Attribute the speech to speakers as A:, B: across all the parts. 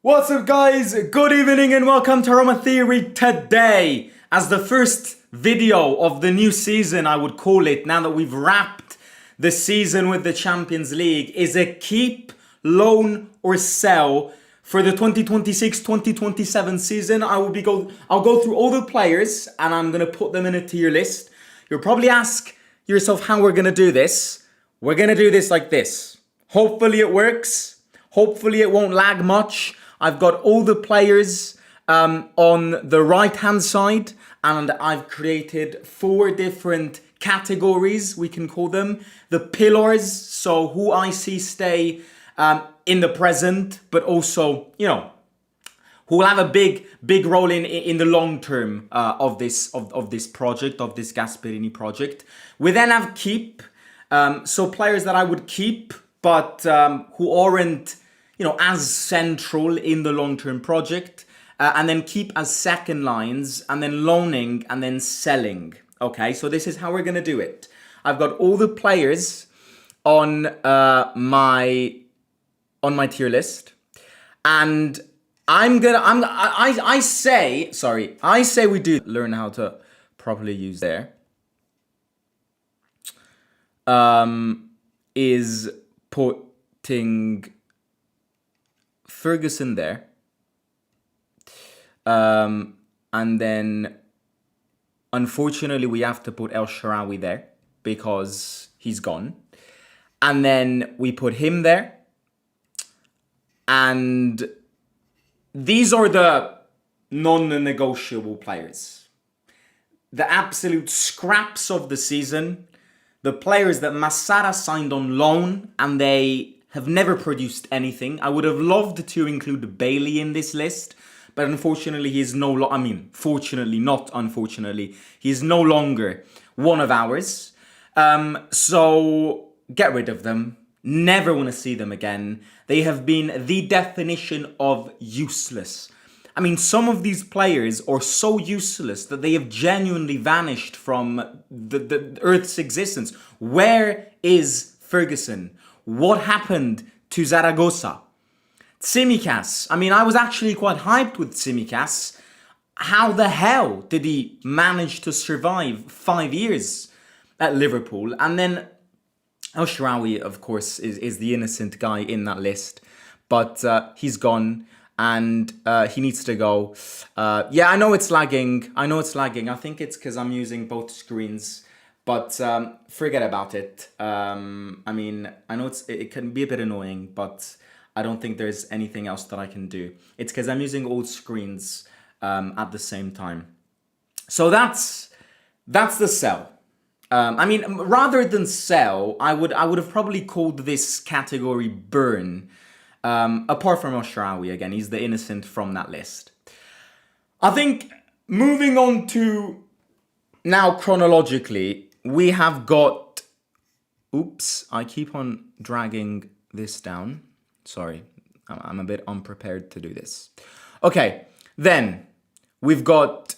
A: What's up, guys? Good evening and welcome to Roma Theory today. As the first video of the new season, I would call it, now that we've wrapped the season with the Champions League, is a keep, loan or sell for the 2026-2027 season. I'll go through all the players and I'm going to put them in a tier list. You'll probably ask yourself how we're going to do this. We're going to do this like this. Hopefully it works. Hopefully it won't lag much. I've got all the players on the right hand side and I've created 4 different categories, we can call them. The pillars, so who I see stay in the present, but also, you know, who will have a big role in the long term of this project, of this Gasperini project. We then have keep, so players that I would keep, but who aren't, you know, as central in the long-term project, and then keep as second lines, and then loaning, and then selling. Okay, so this is how we're gonna do it. I've got all the players on my tier list, and I say we do learn how to properly use there. Is putting Ferguson there, and then unfortunately we have to put El Shaarawy there because he's gone, and then we put him there, and these are the non-negotiable players, the absolute scraps of the season, the players that Massara signed on loan and they have never produced anything. I would have loved to include Bailey in this list, but unfortunately he is fortunately, not unfortunately, he is no longer one of ours. So get rid of them. Never want to see them again. They have been the definition of useless. I mean, some of these players are so useless that they have genuinely vanished from the Earth's existence. Where is Ferguson? What happened to Zaragoza? Tsimikas. I mean, I was actually quite hyped with Tsimikas. How the hell did he manage to survive 5 years at Liverpool? And then El Shaarawy, of course, is the innocent guy in that list. But he's gone and he needs to go. Yeah, I know it's lagging. I think it's because I'm using both screens. But forget about it. I mean, I know it can be a bit annoying, but I don't think there's anything else that I can do. It's because I'm using all screens at the same time. So that's the sell. I mean, rather than sell, I would have probably called this category burn. Apart from El Shaarawy, again, he's the innocent from that list. I think moving on to now chronologically, we have got, oops, I keep on dragging this down. Sorry, I'm a bit unprepared to do this. Okay, then we've got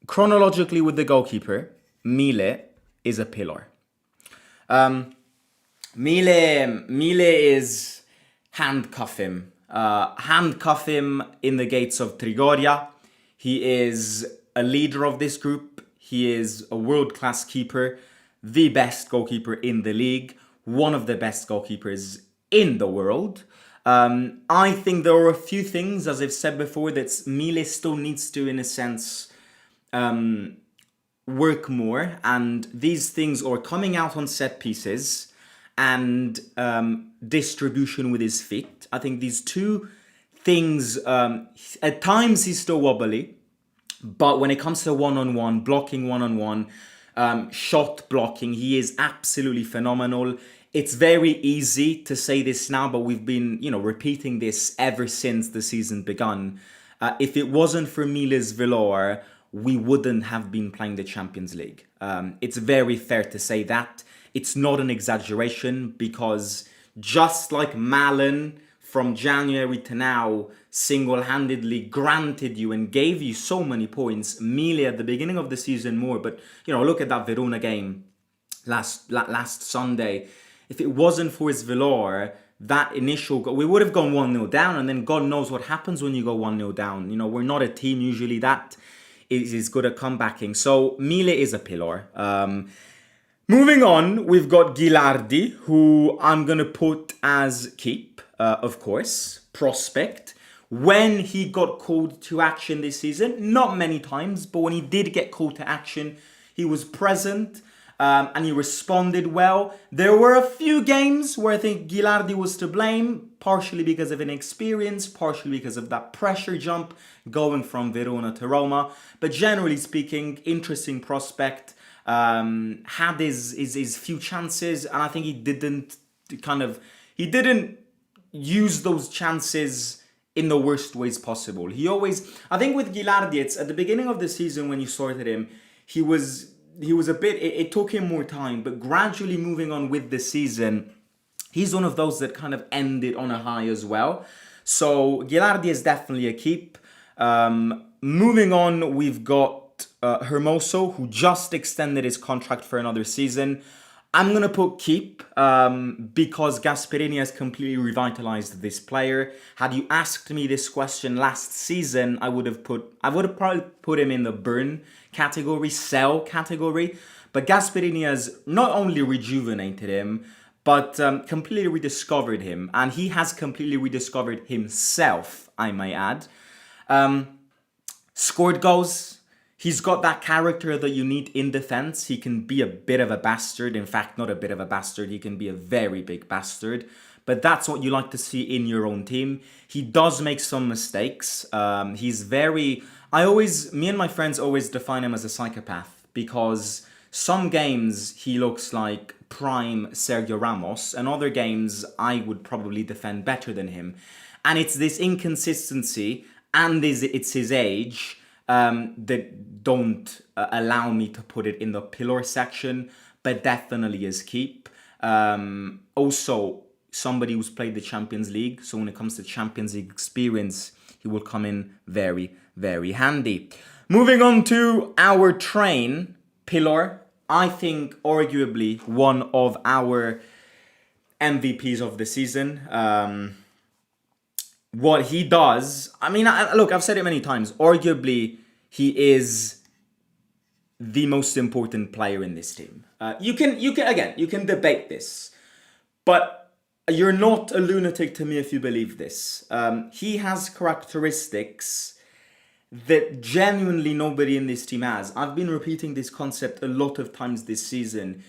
A: chronologically with the goalkeeper, Mile is a pillar. Mile is handcuff him. Handcuff him in the gates of Trigoria. He is a leader of this group. He is a world-class keeper, the best goalkeeper in the league, one of the best goalkeepers in the world. I think there are a few things, as I've said before, that Mile still needs to, in a sense, work more. And these things are coming out on set pieces and distribution with his feet. I think these two things, at times he's still wobbly. But when it comes to one-on-one, blocking one-on-one, shot blocking, he is absolutely phenomenal. It's very easy to say this now, but we've been, you know, repeating this ever since the season begun. If it wasn't for Mile's Velour, we wouldn't have been playing the Champions League. It's very fair to say that. It's not an exaggeration because just like Malen from January to now single-handedly granted you and gave you so many points, Mile at the beginning of the season more, but you know, look at that Verona game last Sunday. If it wasn't for his Velour, that initial goal, we would have gone 1-0 down, and then God knows what happens when you go 1-0 down. We're not a team usually that is good at comebacking. So Mile is a pillar. Moving on, we've got Gilardi, who I'm going to put as keep, of course, prospect. When he got called to action this season, not many times, but when he did get called to action, he was present and he responded well. There were a few games where I think Gilardi was to blame, partially because of inexperience, partially because of that pressure jump going from Verona to Roma. But generally speaking, interesting prospect. Had his few chances, and I think he didn't use those chances in the worst ways possible. I think with Gilardi, it's at the beginning of the season when you started him, he was a bit, it took him more time, but gradually moving on with the season, he's one of those that kind of ended on a high as well. So Gilardi is definitely a keep. Moving on, we've got Hermoso, who just extended his contract for another season. I'm going to put keep because Gasperini has completely revitalized this player. Had you asked me this question last season, I would have probably put him in the burn category, sell category. But Gasperini has not only rejuvenated him, but completely rediscovered him. And he has completely rediscovered himself, I may add. Scored goals. He's got that character that you need in defense. He can be a bit of a bastard. In fact, not a bit of a bastard. He can be a very big bastard. But that's what you like to see in your own team. He does make some mistakes. Me and my friends always define him as a psychopath because some games he looks like prime Sergio Ramos, and other games I would probably defend better than him. And it's this inconsistency and it's his age that don't allow me to put it in the pillar section, but definitely as keep. Also, somebody who's played the Champions League, so when it comes to Champions League experience, he will come in very, very handy. Moving on to our train pillar, I think arguably one of our MVPs of the season. What he does, look, I've said it many times, arguably he is the most important player in this team. You can debate this, but you're not a lunatic to me if you believe this. He has characteristics that genuinely nobody in this team has. I've been repeating this concept a lot of times this season.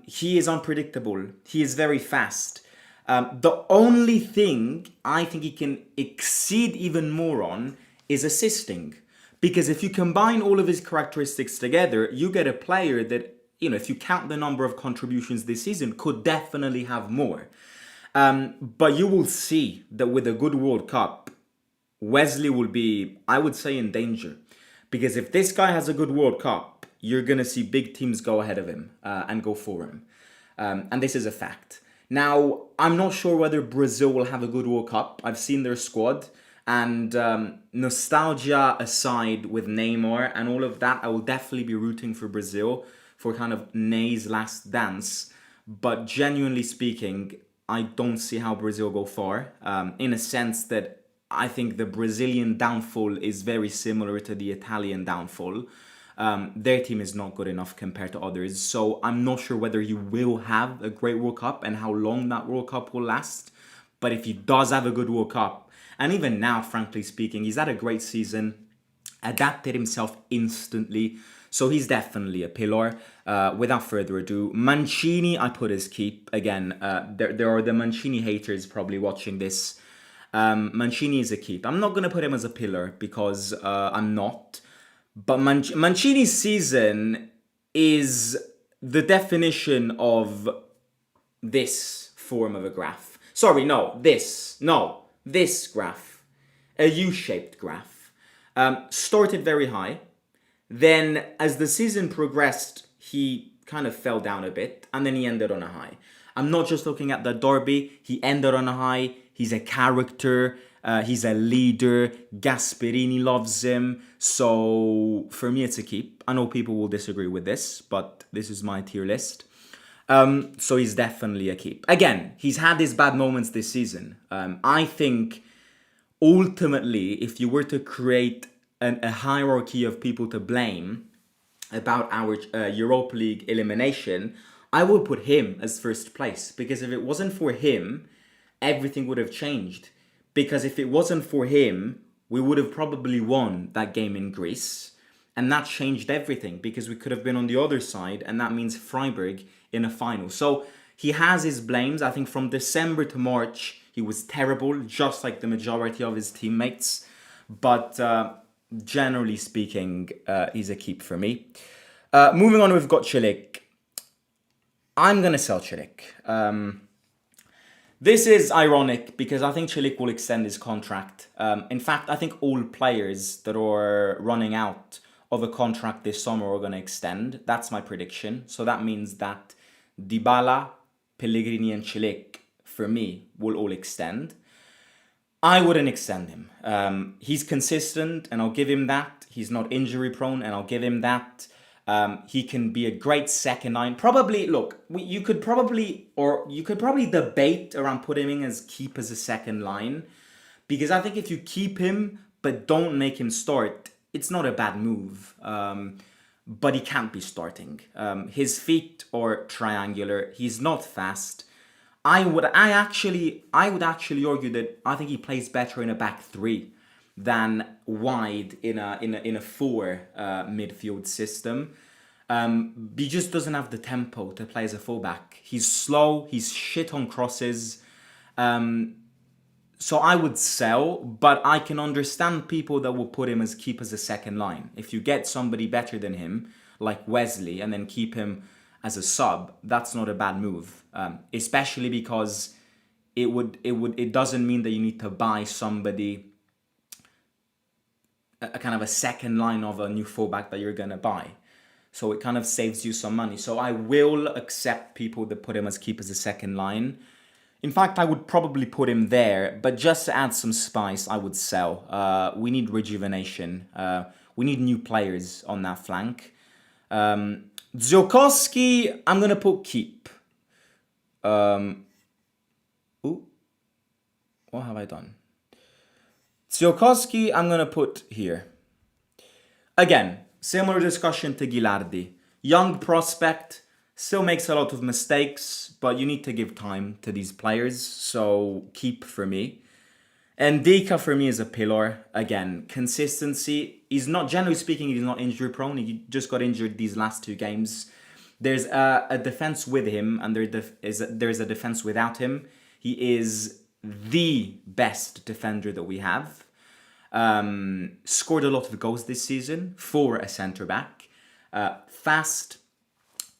A: He is unpredictable. He is very fast. The only thing I think he can exceed even more on is assisting. Because if you combine all of his characteristics together, you get a player that, if you count the number of contributions this season, could definitely have more. But you will see that with a good World Cup, Wesley will be, I would say, in danger. Because if this guy has a good World Cup, you're going to see big teams go ahead of him and go for him. And this is a fact. Now, I'm not sure whether Brazil will have a good World Cup. I've seen their squad. And nostalgia aside with Neymar and all of that, I will definitely be rooting for Brazil for kind of Ney's last dance. But genuinely speaking, I don't see how Brazil go far. In a sense that I think the Brazilian downfall is very similar to the Italian downfall. Their team is not good enough compared to others. So I'm not sure whether he will have a great World Cup and how long that World Cup will last. But if he does have a good World Cup, and even now, frankly speaking, he's had a great season, adapted himself instantly. So he's definitely a pillar. Without further ado, Mancini, I put as keep. Again, there are the Mancini haters probably watching this. Mancini is a keep. I'm not going to put him as a pillar because I'm not. But Mancini's season is the definition of this form of a graph. This graph. A U-shaped graph. Started very high. Then as the season progressed, he kind of fell down a bit. And then he ended on a high. I'm not just looking at the derby. He ended on a high. He's a character. He's a leader. Gasperini loves him. So for me, it's a keep. I know people will disagree with this, but this is my tier list. So he's definitely a keep. Again, he's had his bad moments this season. I think ultimately, if you were to create a hierarchy of people to blame about our Europa League elimination, I would put him as first place, because if it wasn't for him, everything would have changed. Because if it wasn't for him, we would have probably won that game in Greece. And that changed everything, because we could have been on the other side, and that means Freiburg in a final. So he has his blames. I think from December to March, he was terrible, just like the majority of his teammates. But generally speaking, he's a keep for me. Moving on, we've got Çelik. I'm going to sell Çelik. This is ironic because I think Çelik will extend his contract. In fact, I think all players that are running out of a contract this summer are going to extend. That's my prediction. So that means that Dybala, Pellegrini and Çelik, for me, will all extend. I wouldn't extend him. He's consistent and I'll give him that. He's not injury prone and I'll give him that. He can be a great second line. Probably, look, you could probably debate around putting him as keep as a second line, because I think if you keep him but don't make him start, it's not a bad move. But he can't be starting. His feet are triangular. He's not fast. I would actually argue that I think he plays better in a back three than wide in a four midfield system. He just doesn't have the tempo to play as a fullback. He's slow. He's shit on crosses. So I would sell, but I can understand people that will put him as keep as a second line. If you get somebody better than him, like Wesley, and then keep him as a sub, that's not a bad move. Especially because it doesn't mean that you need to buy somebody a kind of a second line of a new fullback that you're gonna buy. So it kind of saves you some money. So I will accept people that put him as keep as a second line. In fact, I would probably put him there, but just to add some spice, I would sell. We need rejuvenation. We need new players on that flank. Ziolkowski, I'm going to put keep. What have I done? Ziolkowski, I'm going to put here. Again, similar discussion to Gilardi. Young prospect, still makes a lot of mistakes, but you need to give time to these players, so keep for me. And Dika for me is a pillar. Again, consistency. He's not, generally speaking, he's not injury prone. He just got injured these last two games. There's a defense with him, and there's a defense without him. He is the best defender that we have. Scored a lot of goals this season for a centre-back. Fast.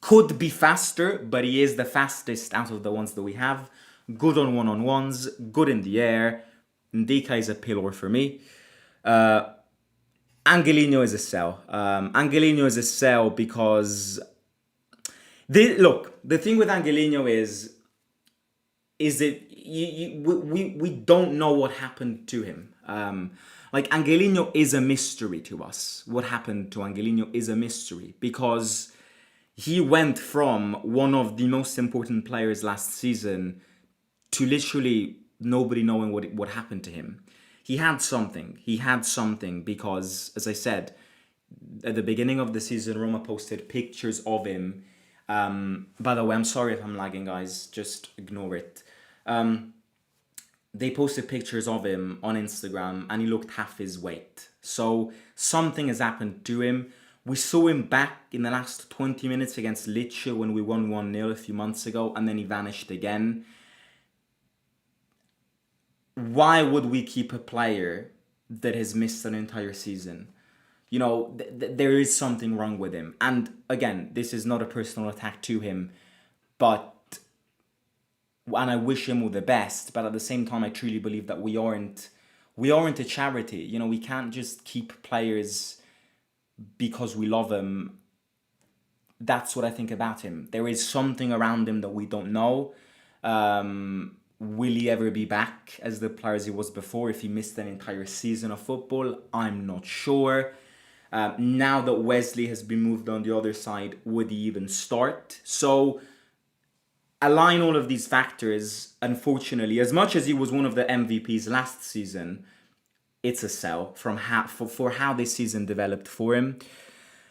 A: Could be faster, but he is the fastest out of the ones that we have. Good on one-on-ones, good in the air. Ndika is a pillar for me. Angelino is a sell. Angelino is a sell because... the thing with Angelino is that we don't know what happened to him. Angelino is a mystery to us. What happened to Angelino is a mystery because... he went from one of the most important players last season to literally nobody knowing what happened to him. He had something because, as I said, at the beginning of the season, Roma posted pictures of him. By the way, I'm sorry if I'm lagging, guys. Just ignore it. They posted pictures of him on Instagram and he looked half his weight. So something has happened to him. We saw him back in the last 20 minutes against Lecce when we won 1-0 a few months ago, and then he vanished again. Why would we keep a player that has missed an entire season? You know, there is something wrong with him. And again, this is not a personal attack to him, and I wish him all the best, but at the same time, I truly believe that we aren't a charity. You know, we can't just keep players because we love him. That's what I think about him. There is something around him that we don't know. Will he ever be back as the player as he was before if he missed an entire season of football? I'm not sure. Now that Wesley has been moved on the other side, would he even start? So align all of these factors, unfortunately, as much as he was one of the MVPs last season, it's a sell for how this season developed for him.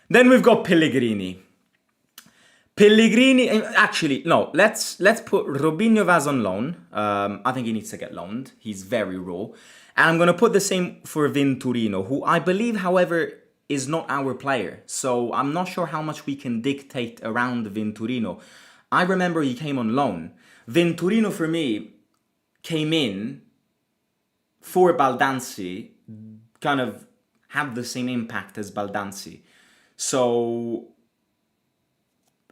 A: Then we've got Pellegrini. Actually, no, let's put Robinho Vaz on loan. I think he needs to get loaned. He's very raw. And I'm going to put the same for Venturino, who I believe, however, is not our player. So I'm not sure how much we can dictate around Venturino. I remember he came on loan. Venturino, for me, came in for Baldanzi, kind of had the same impact as Baldanzi. So,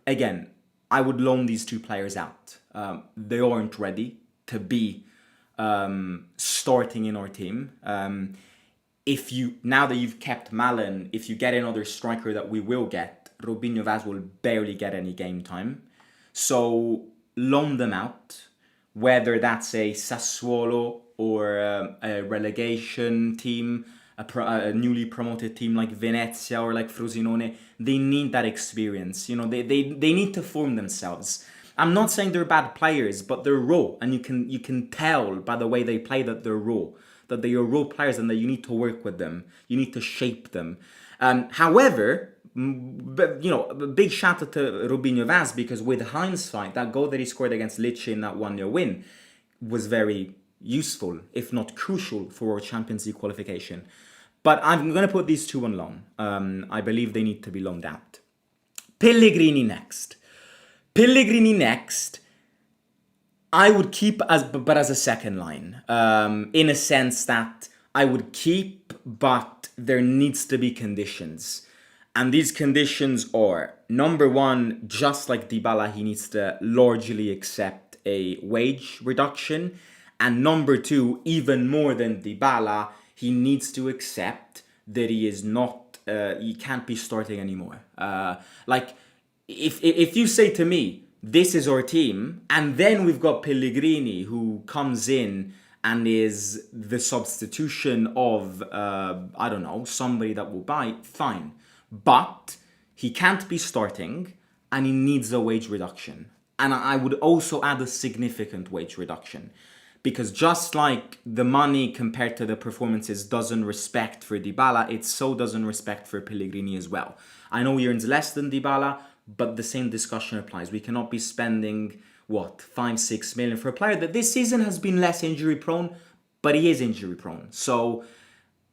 A: again, I would loan these two players out. They aren't ready to be starting in our team. Now that you've kept Malen, if you get another striker that we will get, Robinho Vaz will barely get any game time. So loan them out, whether that's a Sassuolo or a relegation team, a newly promoted team like Venezia or like Frosinone. They need that experience. You know, they need to form themselves. I'm not saying they're bad players, but they're raw, and you can tell by the way they play that they're raw, that they are raw players, and that you need to work with them. You need to shape them. However, you know, a big shout out to Robinho Vaz, because with hindsight, that goal that he scored against Lecce in that 1-0 win was very useful, if not crucial, for our Champions League qualification. But I'm going to put these two on loan. I believe they need to be loaned out. Pellegrini next. I would keep as a second line, in a sense that I would keep, but there needs to be conditions. And these conditions are, number one, just like Dybala, he needs to largely accept a wage reduction. And number two, even more than Dybala, he needs to accept that he can't be starting anymore. If you say to me, this is our team, and then we've got Pellegrini who comes in and is the substitution of, I don't know, somebody that will buy, fine. But he can't be starting, and he needs a wage reduction. And I would also add a significant wage reduction. Because just like the money compared to the performances doesn't respect for Dybala, it so doesn't respect for Pellegrini as well. I know he earns less than Dybala, but the same discussion applies. We cannot be spending, 5-6 million for a player that this season has been less injury prone, but he is injury prone. So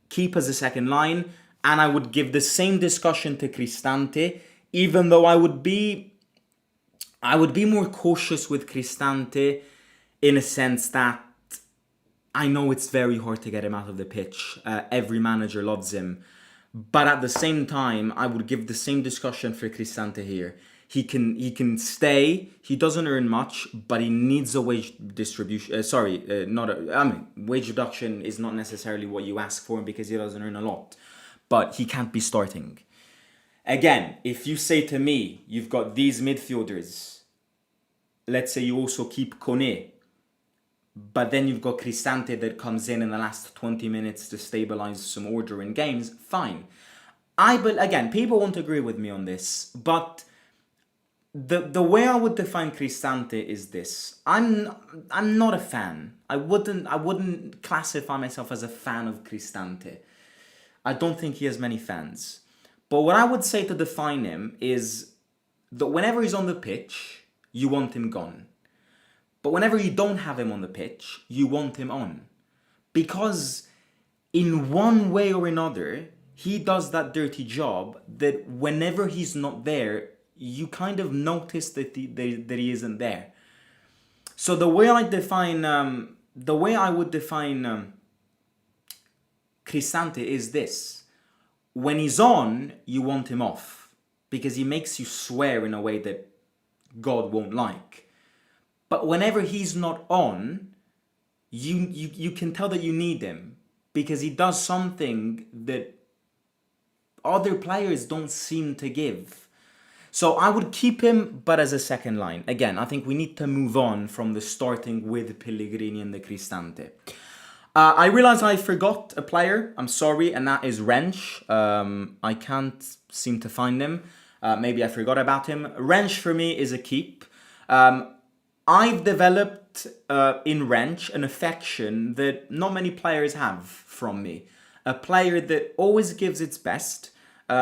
A: keep as a second line. And I would give the same discussion to Cristante, even though I would be more cautious with Cristante, in a sense that I know it's very hard to get him out of the pitch. Every manager loves him. But at the same time, I would give the same discussion for Cristante here. He can stay. He doesn't earn much, but he needs a wage distribution. Wage reduction is not necessarily what you ask for him, because he doesn't earn a lot. But he can't be starting. Again, if you say to me, you've got these midfielders, let's say you also keep Kone, but then you've got Cristante that comes in the last 20 minutes to stabilize some order in games, fine. Again, people won't agree with me on this, but the way I would define Cristante is this. I'm not a fan. I wouldn't classify myself as a fan of Cristante. I don't think he has many fans. But what I would say to define him is that whenever he's on the pitch, you want him gone. But whenever you don't have him on the pitch, you want him on. Because in one way or another, he does that dirty job that whenever he's not there, you kind of notice that he isn't there. So the way I would define Cristante is this. When he's on, you want him off, because he makes you swear in a way that God won't like. But whenever he's not on, you can tell that you need him, because he does something that other players don't seem to give. So I would keep him, but as a second line. Again, I think we need to move on from the starting with Pellegrini and the Cristante. I realize I forgot a player, I'm sorry, and that is Rensch. I can't seem to find him. Maybe I forgot about him. Rensch for me is a keep. I've developed in Wrench an affection that not many players have from me. A player that always gives its best,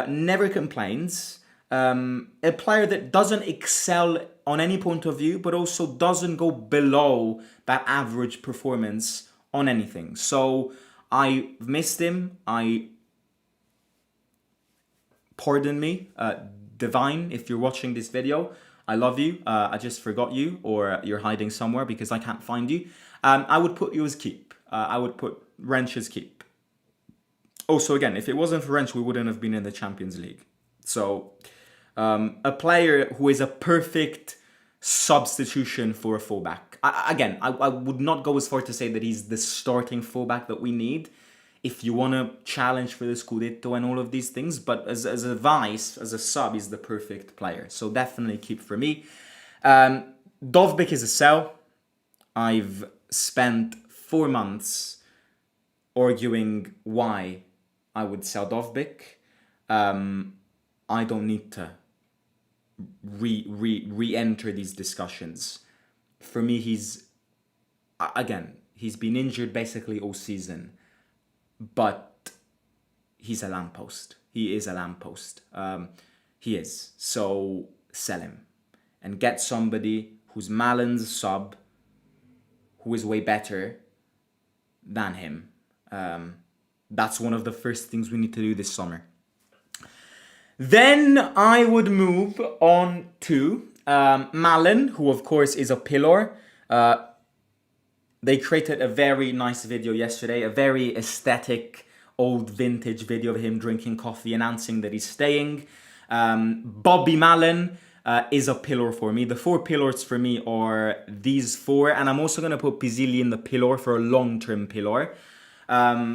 A: never complains, a player that doesn't excel on any point of view, but also doesn't go below that average performance on anything. So I missed him. Pardon me, Divine, if you're watching this video, I love you. I just forgot you, or you're hiding somewhere because I can't find you. I would put you as keep. I would put Wrench as keep. Also, again, if it wasn't for Wrench, we wouldn't have been in the Champions League. So, a player who is a perfect substitution for a fullback. I would not go as far to say that he's the starting fullback that we need if you want to challenge for the Scudetto and all of these things. But as a vice, as a sub, he's the perfect player. So definitely keep for me. Dovbyk is a sell. I've spent 4 months arguing why I would sell Dovbyk. I don't need to re-enter these discussions. For me, he's been injured basically all season, but he's a lamppost. He is a lamppost. He is. So sell him and get somebody who's Malin's sub, who is way better than him. That's one of the first things we need to do this summer. Then I would move on to Malin, who of course is a pillar. They created a very nice video yesterday, a very aesthetic, old vintage video of him drinking coffee, announcing that he's staying. Bobby Malin is a pillar for me. The 4 pillars for me are these 4, and I'm also going to put Pisilli in the pillar for a long-term pillar.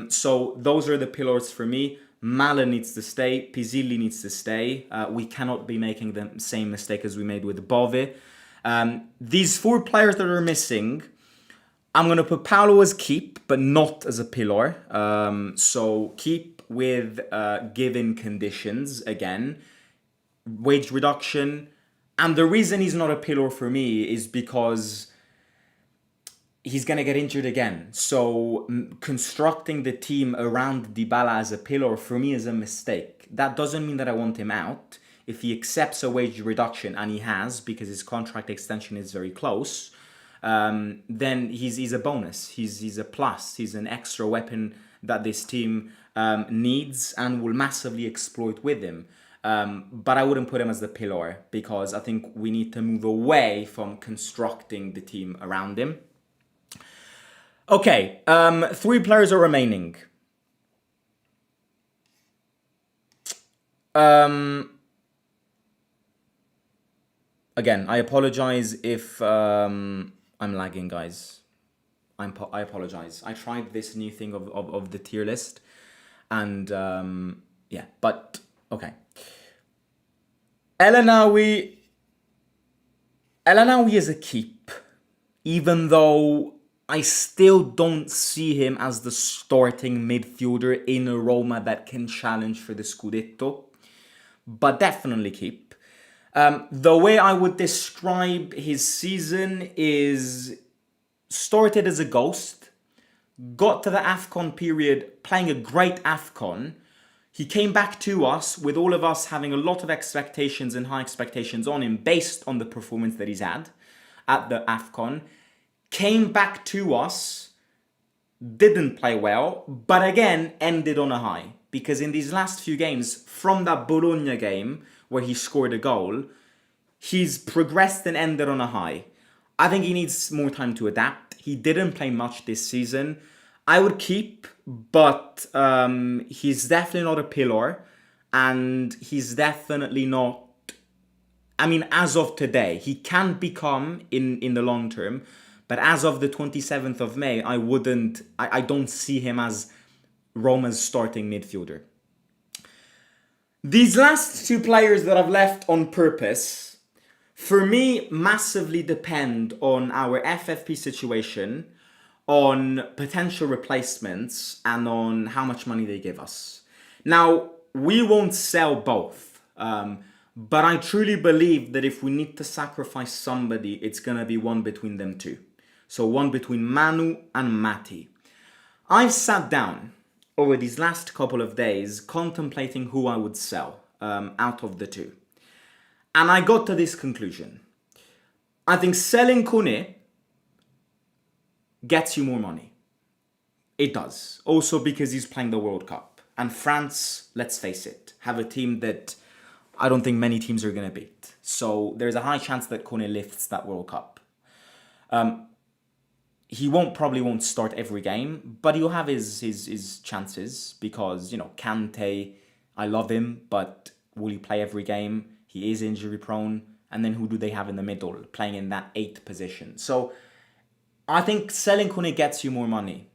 A: So those are the pillars for me. Malin needs to stay. Pisilli needs to stay. We cannot be making the same mistake as we made with Bove. These 4 players that are missing, I'm going to put Paolo as keep, but not as a pillar. So keep with given conditions again. Wage reduction. And the reason he's not a pillar for me is because he's going to get injured again. So constructing the team around Dybala as a pillar for me is a mistake. That doesn't mean that I want him out. If he accepts a wage reduction, and he has, because his contract extension is very close, then he's a bonus. He's a plus. He's an extra weapon that this team needs and will massively exploit with him. But I wouldn't put him as the pillar because I think we need to move away from constructing the team around him. Okay, 3 players are remaining. Again, I apologize if I'm lagging, guys. I apologize. I tried this new thing of the tier list, and yeah, but okay. El-Ainaoui is a keep, even though I still don't see him as the starting midfielder in a Roma that can challenge for the Scudetto, but definitely keep. The way I would describe his season is started as a ghost, got to the AFCON period playing a great AFCON. He came back to us with all of us having a lot of expectations and high expectations on him based on the performance that he's had at the AFCON. Came back to us, didn't play well, but again ended on a high. Because in these last few games, from that Bologna game where he scored a goal, he's progressed and ended on a high. I think he needs more time to adapt. He didn't play much this season. I would keep, but he's definitely not a pillar, and he's definitely not, I mean, as of today, he can become in the long term, but as of the 27th of May, I don't see him as Roma's starting midfielder. These last 2 players that I've left on purpose, for me, massively depend on our FFP situation, on potential replacements, and on how much money they give us. Now, we won't sell both. But I truly believe that if we need to sacrifice somebody, it's going to be one between them two. So one between Manu and Matti. I've sat down over these last couple of days contemplating who I would sell out of the two. And I got to this conclusion. I think selling Kone gets you more money. It does. Also because he's playing the World Cup. And France, let's face it, have a team that I don't think many teams are going to beat. So there's a high chance that Kone lifts that World Cup. He probably won't start every game, but he'll have his chances because, Kante, I love him, but will he play every game? He is injury prone. And then who do they have in the middle, playing in that 8th position? So I think selling Kone gets you more money.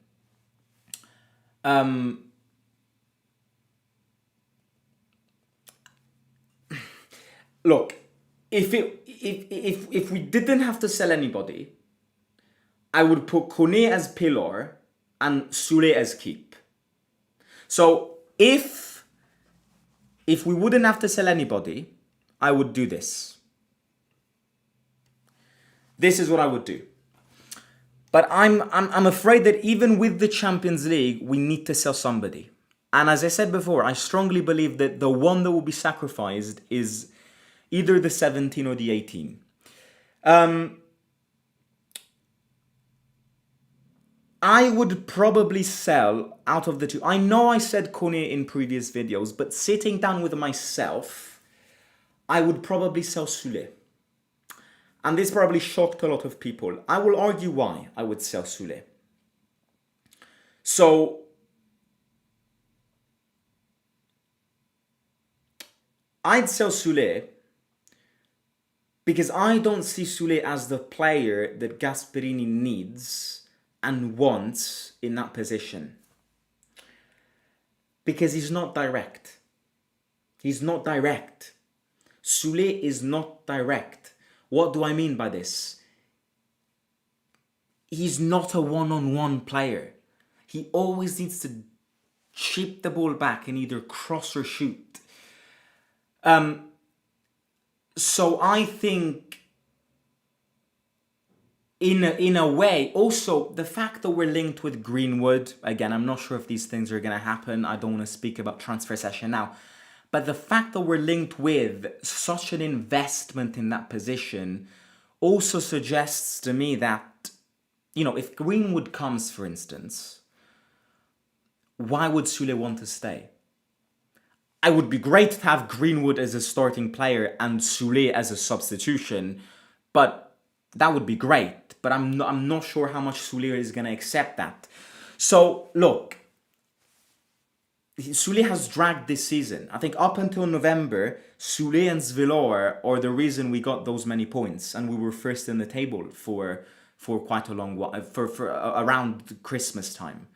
A: Look, if we didn't have to sell anybody, I would put Kone as pillar and Sule as keep. So if we wouldn't have to sell anybody, I would do this. This is what I would do. But I'm afraid that even with the Champions League, we need to sell somebody. And as I said before, I strongly believe that the one that will be sacrificed is either the 17 or the 18. I would probably sell out of the two. I know I said Kone in previous videos, but sitting down with myself, I would probably sell Sule. And this probably shocked a lot of people. I will argue why I would sell Sule. So, I'd sell Sule because I don't see Sule as the player that Gasperini needs and wants in that position. Because he's not direct. He's not direct. Sule is not direct. What do I mean by this? He's not a one-on-one player. He always needs to chip the ball back and either cross or shoot. So I think in a way, also the fact that we're linked with Greenwood, again, I'm not sure if these things are going to happen. I don't want to speak about transfer session now. But the fact that we're linked with such an investment in that position also suggests to me that, if Greenwood comes, for instance, why would Sule want to stay? It would be great to have Greenwood as a starting player and Sule as a substitution, but that would be great. But I'm not sure how much Sule is going to accept that. So, look. Sule has dragged this season. I think up until November, Sule and Svilor are the reason we got those many points and we were first in the table for quite a long while, for around Christmas time.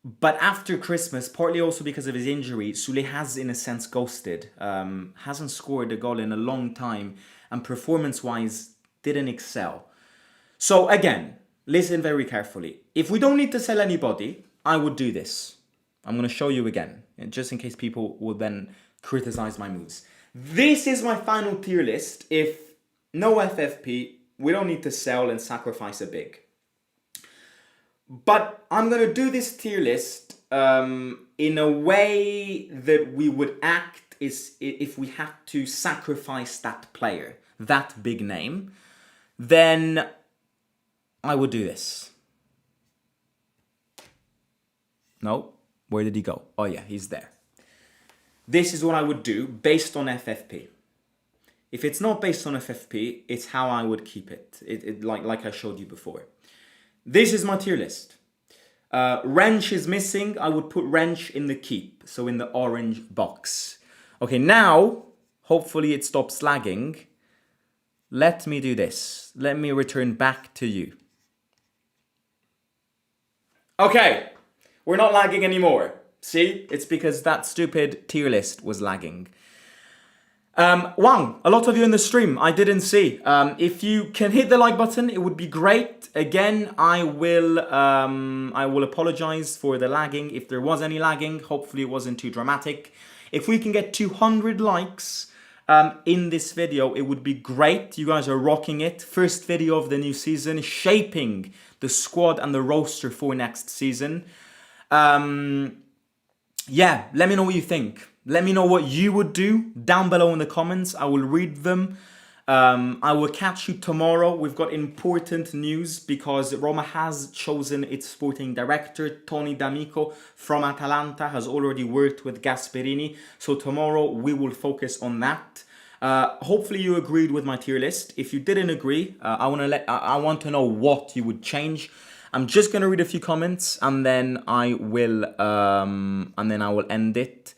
A: But after Christmas, partly also because of his injury, Sule has in a sense ghosted, hasn't scored a goal in a long time and performance-wise didn't excel. So again, listen very carefully. If we don't need to sell anybody, I would do this. I'm going to show you again, just in case people will then criticize my moves. This is my final tier list. If no FFP, we don't need to sell and sacrifice a big. But I'm going to do this tier list in a way that we would act is if we had to sacrifice that player, that big name, then I would do this. No. Where did he go? Oh yeah, he's there. This is what I would do based on FFP. If it's not based on FFP, it's how I would keep it. Like I showed you before. This is my tier list. Wrench is missing. I would put Wrench in the keep, so in the orange box. Okay, now, hopefully it stops lagging. Let me do this. Let me return back to you. Okay. We're not lagging anymore. See? It's because that stupid tier list was lagging. Wow, a lot of you in the stream. I didn't see. If you can hit the like button, it would be great. Again, I will apologize for the lagging. If there was any lagging, hopefully it wasn't too dramatic. If we can get 200 likes in this video. It would be great. You guys are rocking it. First video of the new season, shaping the squad and the roster for next season. Yeah, let me know what you think. Let me know what you would do down below in the comments. I will read them. I will catch you tomorrow. We've got important news because Roma has chosen its sporting director. Tony D'Amico from Atalanta has already worked with Gasperini. So tomorrow we will focus on that. Hopefully you agreed with my tier list. If you didn't agree, I want to know what you would change. I'm just gonna read a few comments and then I will end it.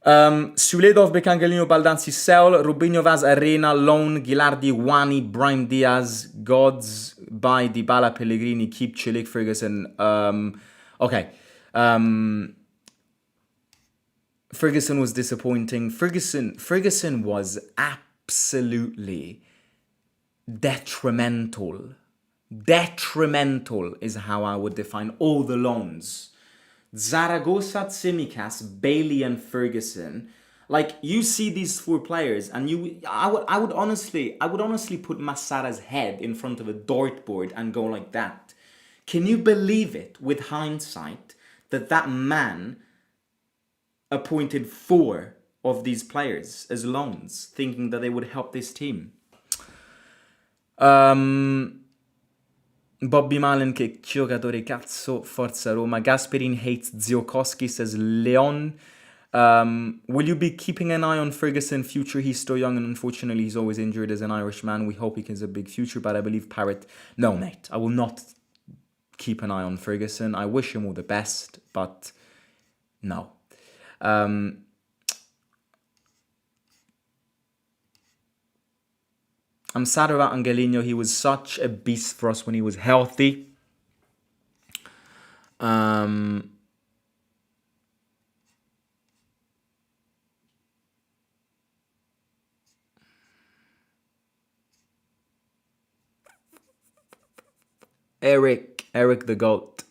A: Suledov, Bekangelino, Baldanzi, Seul, Rubinho, Vaz, Arena, Lone, Gilardi, Wani, Brahim Diaz, Gods, Bai, Dybala, Pellegrini, Keep, Chilik, Ferguson. Okay. Ferguson was disappointing. Ferguson was absolutely detrimental. Detrimental is how I would define all the loans. Zaragoza, Tsimikas, Bailey, and Ferguson. Like, you see these four players, and I would honestly put Massara's head in front of a dartboard and go like that. Can you believe it, with hindsight, that man appointed 4 of these players as loans, thinking that they would help this team? Bobby Malen, che giocatore cazzo, forza Roma. Gasperini hates Ziokowski, says Leon. Will you be keeping an eye on Ferguson future? He's still young and unfortunately he's always injured as an Irishman. We hope he has a big future, but I believe Parrott... No, mate, I will not keep an eye on Ferguson. I wish him all the best, but no. I'm sad about Angelino. He was such a beast for us when he was healthy. Eric the GOAT.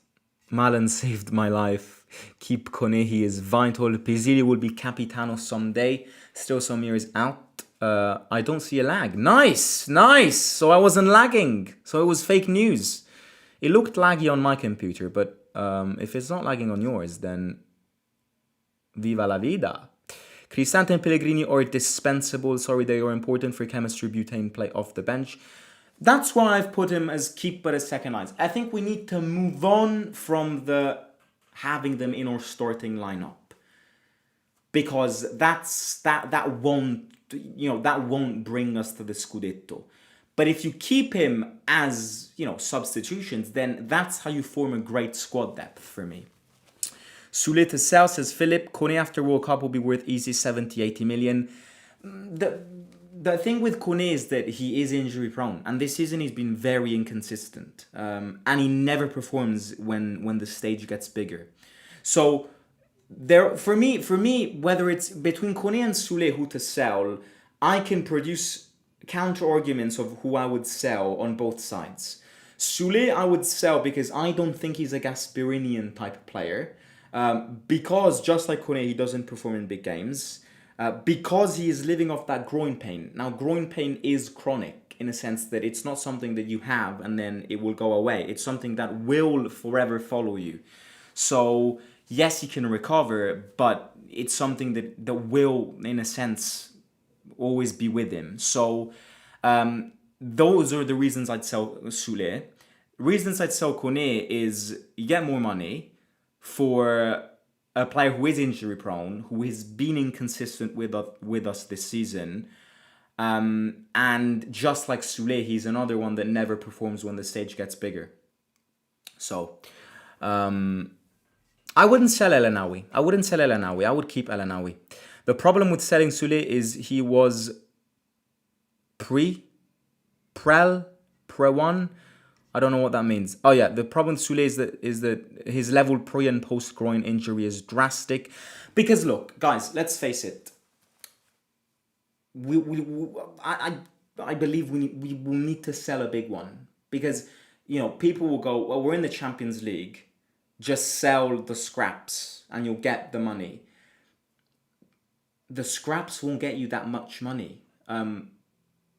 A: Malan saved my life. Keep Kone, he is vital. Pizzili will be Capitano someday. Still some years out. I don't see a lag. Nice. So I wasn't lagging. So it was fake news. It looked laggy on my computer, but if it's not lagging on yours, then viva la vida. Cristante and Pellegrini are dispensable. Sorry, they are important for chemistry. Butane play off the bench. That's why I've put him as keep but as second lines. I think we need to move on from the having them in our starting lineup, because that won't bring us to the Scudetto. But if you keep him as, substitutions, then that's how you form a great squad depth for me. Sule to sell, says Philip. Kone after World Cup will be worth easy 70-80 million. The thing with Kone is that he is injury prone, and this season he's been very inconsistent, and he never performs when the stage gets bigger. So for me, whether it's between Kone and Sule who to sell, I can produce counter arguments of who I would sell on both sides. Sule I would sell because I don't think he's a Gasperinian type player, because just like Kone, he doesn't perform in big games. Because he is living off that groin pain. Now, groin pain is chronic in a sense that it's not something that you have and then it will go away. It's something that will forever follow you. So, yes, he can recover, but it's something that will, in a sense, always be with him. So, those are the reasons I'd sell Sule. Reasons I'd sell Kone is you get more money for a player who is injury prone, who has been inconsistent with us this season. And just like Sule, he's another one that never performs when the stage gets bigger. So, I wouldn't sell El Anawi. I would keep El Anawi. The problem with selling Sule is he was pre-1. I don't know what that means. Oh yeah, the problem with Sule is that his level pre and post groin injury is drastic. Because look, guys, let's face it. I believe we will need to sell a big one, because people will go, well, we're in the Champions League, just sell the scraps and you'll get the money. the scraps won't get you that much money.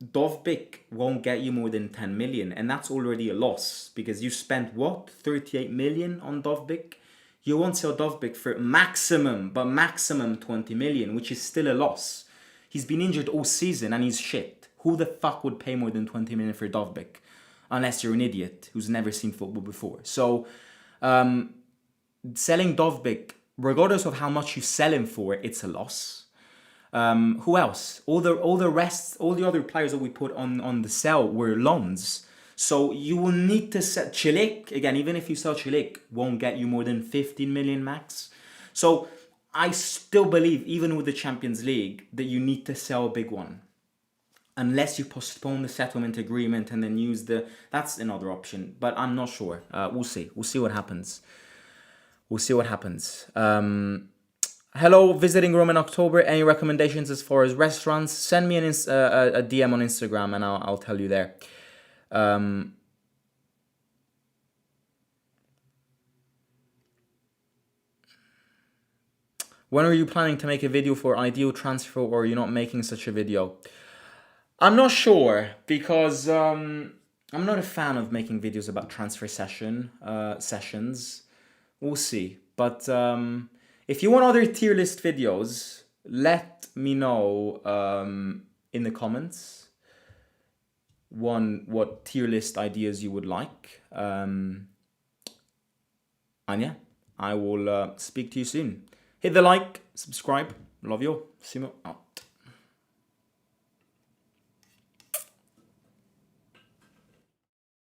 A: Dovbyk won't get you more than 10 million, and that's already a loss because you spent what, 38 million on Dovbyk. You won't sell Dovbyk for maximum 20 million, which is still a loss. He's been injured all season and he's shit. Who the fuck would pay more than 20 million for Dovbyk? Unless you're an idiot who's never seen football before. So selling Dovbyk, regardless of how much you sell him for, it's a loss. Who else? All the other players that we put on the sell were loans. So you will need to sell Chilik again. Even if you sell Chilik, won't get you more than 15 million max. So I still believe, even with the Champions League, that you need to sell a big one, unless you postpone the settlement agreement and then use that's another option. But I'm not sure. We'll see. We'll see what happens. Hello, visiting Rome in October. Any recommendations as far as restaurants? Send me a DM on Instagram and I'll tell you there. When are you planning to make a video for ideal transfer, or are you not making such a video? I'm not sure, because I'm not a fan of making videos about transfer sessions. We'll see. But if you want other tier list videos, let me know in the comments what tier list ideas you would like. And yeah, I will speak to you soon. Hit the like, subscribe. Love you. See you out.